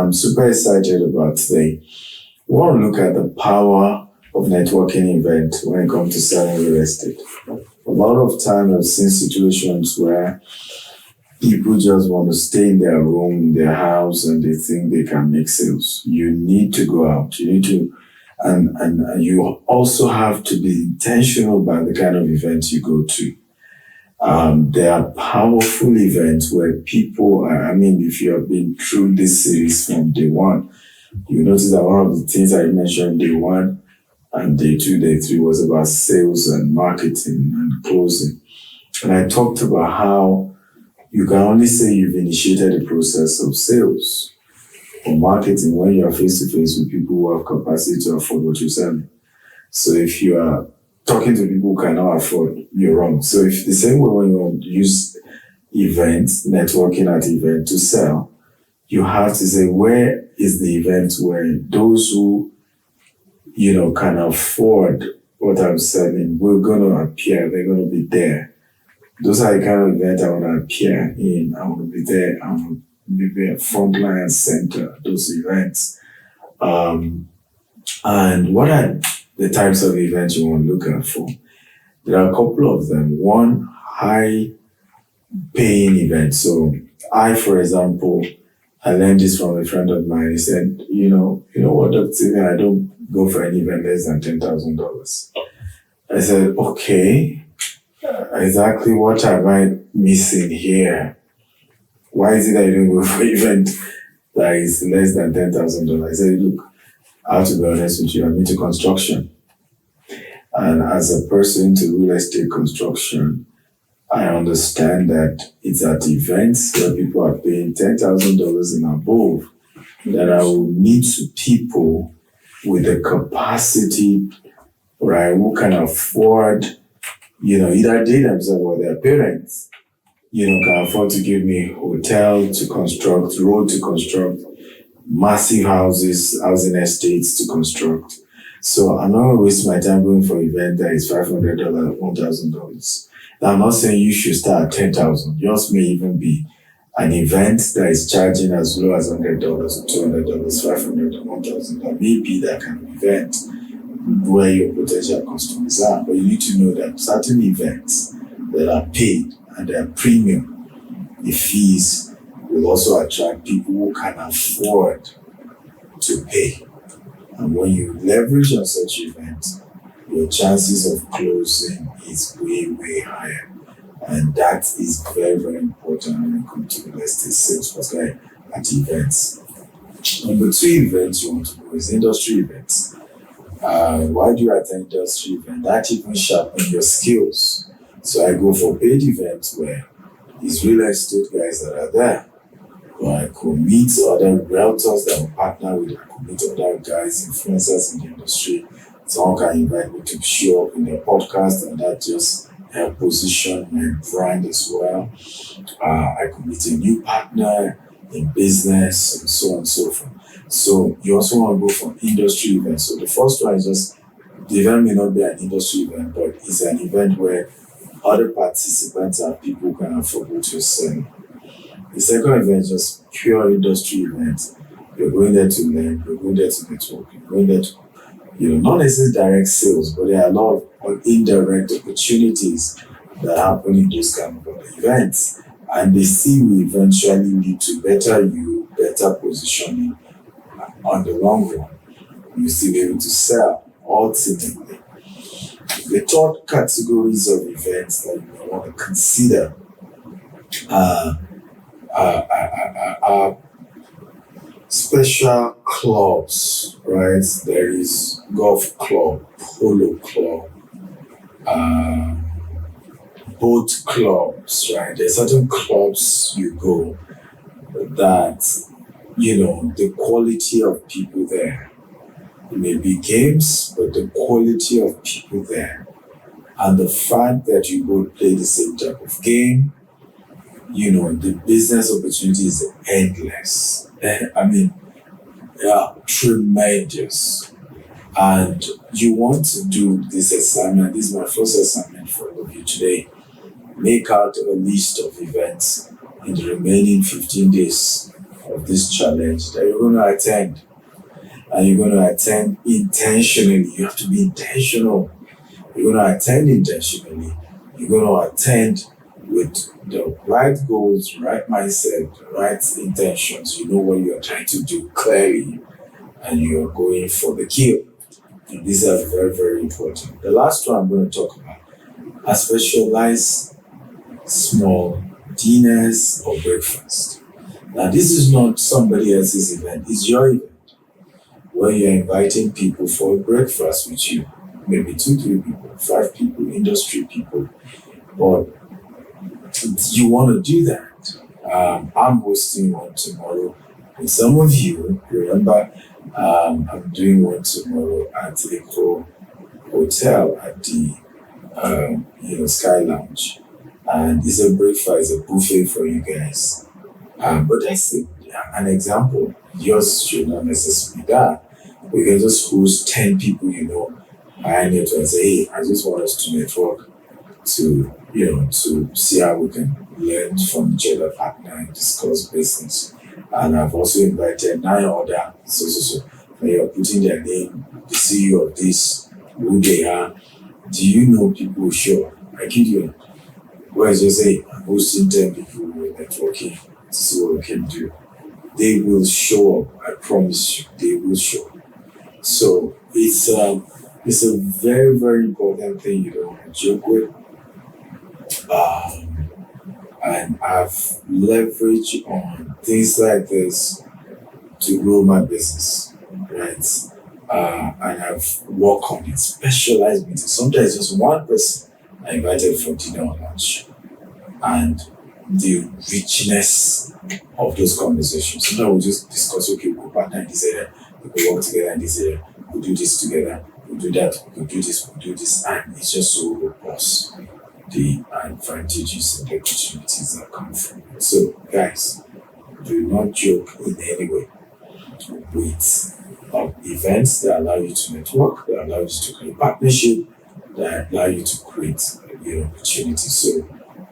I'm super excited about today. We want to look at the power of networking event when it comes to selling real estate. A lot of time I've seen situations where people just want to stay in their room, in their house, and they think they can make sales. You need to go out. You need to, and you also have to be intentional about the kind of events you go to. There are powerful events where people are, if you have been through this series from day one, you notice that one of the things I mentioned day one and day two, day three was about sales and marketing and closing. And I talked about how you can only say you've initiated the process of sales or marketing when you are face to face with people who have capacity to afford what you're selling. So if you are talking to people who cannot afford, you're wrong. So if the same way when you use events, networking at event to sell, you have to say, where is the event where those who, can afford what I'm selling, we're going to appear, they're going to be there. Those are the kind of events I want to appear in. I want to be there. I want to be a frontline center, those events. And what are the types of events you want to look out for? There are a couple of them. One, high paying event. So for example, I learned this from a friend of mine. He said, you know what, Dr. Steven, I don't go for any event less than $10,000. I said, okay, exactly what am I missing here? Why is it that you don't go for an event that is less than $10,000? I said, look, I have to be honest with you, I'm into construction. And as a person to real estate construction, I understand that it's at events where people are paying $10,000 and above that I will meet people with the capacity, right, who can afford, either they themselves or their parents, can afford to give me hotel to construct, road to construct, massive houses, housing estates to construct. So I'm not going to waste my time going for an event that is $500, $1,000. Now, I'm not saying you should start at $10,000. Yours may even be an event that is charging as low as $100 or $200, $500 or $1,000. That may be that kind of event where your potential customers are. But you need to know that certain events that are paid and they are premium, the fees will also attract people who can afford to pay. And when you leverage on such events, your chances of closing is way, way higher. And that is very, very important when it comes to real estate sales, particularly at events. Number two events you want to go is industry events. Why do you attend industry events? That even sharpens your skills. So I go for paid events where it's real estate guys that are there. Or I could meet other realtors that will partner with. I could meet other guys, influencers in the industry. Someone can invite me to show up in their podcast, and that just help position my brand as well. I could meet a new partner in business and so on and so forth. So you also want to go for industry events. So the first one is just, the event may not be an industry event, but it's an event where other participants are people who can afford what you're selling. The second event is just pure industry event. You're going there to learn, you're going there to network, you're going there to, not necessarily direct sales, but there are a lot of indirect opportunities that happen in those kind of events. And they still will eventually lead to better positioning on the long run. You'll still be able to sell ultimately. The third categories of events that you want to consider are special clubs, right? There is golf club, polo club, boat clubs, right? There's certain clubs you go that, the quality of people there. It may be games, but the quality of people there and the fact that you both play the same type of game, the business opportunity is endless. Tremendous. And you want to do this assignment. This is my first assignment for all of you today. Make out a list of events in the remaining 15 days of of this challenge that you're going to attend. And you're going to attend intentionally. You have to be intentional. You're going to attend intentionally. You're going to attend with the right goals, right mindset, right intentions. You know what you're trying to do clearly, and you're going for the kill. And these are very, very important. The last one I'm going to talk about are specialized small dinners or breakfast. Now, this is not somebody else's event, it's your event where you're inviting people for breakfast with you. Maybe 2, 3 people, 5 people, industry people. But you want to do that. I'm hosting one tomorrow with some of you. Remember, I'm doing one tomorrow at the hotel at the Sky Lounge, and it's a breakfast, a buffet for you guys. But that's an example. Yours should not necessarily be that. We can just host 10 people, behind it and say, hey, I just want us to network to see how we can learn from each other, partner, and discuss business. And I've also invited 9 other so. When you're putting their name, the CEO of this, who they are. Do you know people who show up? I kid you not. Where just say, I'm hosting 10 people who are networking to see what we can do. They will show up. I promise you, they will show up. So it's a very, very important thing you don't want to joke with. And I've leveraged on things like this to grow my business, right? And I've worked on it, specialized meetings. Sometimes just one person I invited for dinner or lunch, and the richness of those conversations. Sometimes we'll just discuss, okay, we'll partner in this area, we'll work together in this area, we'll do this together, we'll do that, we'll do this, and it's just so robust. The advantages and the opportunities that come from it. So, guys, do not joke in any way with events that allow you to network, that allow you to create partnership, that allow you to create opportunities. So,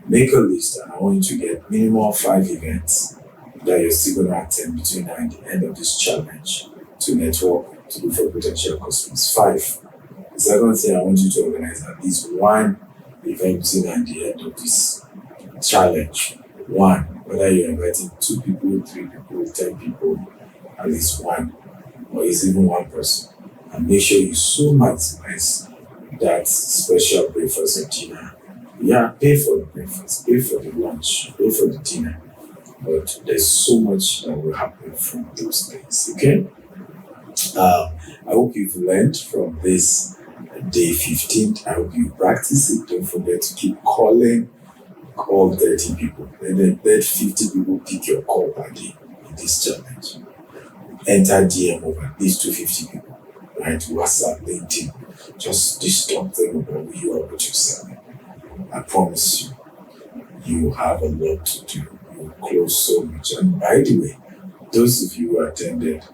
make a list, and I want you to get minimum 5 events that you're still going to attend between now and the end of this challenge to network, to look for potential customers. 5. The second thing, I want you to organize at least 1 event between now and the end of this challenge. 1, whether you're inviting 2 people, 3 people, 10 people, at least 1, or it's even 1 person. And make sure you so maximize that special breakfast or dinner. Yeah, pay for the breakfast, pay for the lunch, pay for the dinner. But there's so much that will happen from those things, okay? I hope you've learned from this day 15th. I hope you practice it. Don't forget to keep calling all 30 people. Then let 50 people pick your call per day in this challenge. Enter DM of at least 250 people, right? WhatsApp, LinkedIn. Just disturb them about who you are, what you're selling. I promise you, you have a lot to do. You'll close so much. And by the way, those of you who attended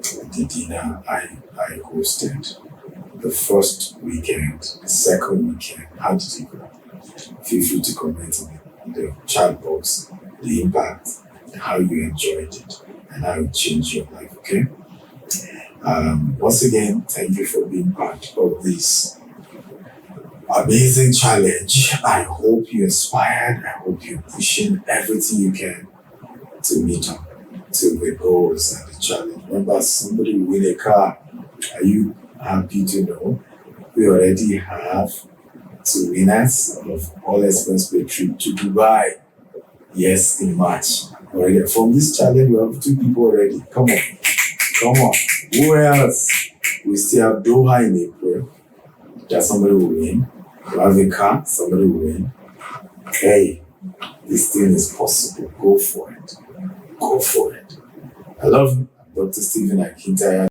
the dinner I hosted, the first weekend, the second weekend, how did it go? Feel free to comment in the chat box the impact, how you enjoyed it, and how it changed your life, okay? Once again, thank you for being part of this amazing challenge. I hope you're inspired. I hope you're pushing everything you can to meet up to the goals and the challenge. Remember, somebody will win a car. Are you happy to know we already have 2 winners of all expense paid trip to Dubai? Yes, in March. Already from this challenge, we have 2 people already. Come on. Who else? We still have Doha in April. That somebody will win. We have a car, somebody will win. Hey, this thing is possible. Go for it. I love Dr. Stephen AKINTAYO.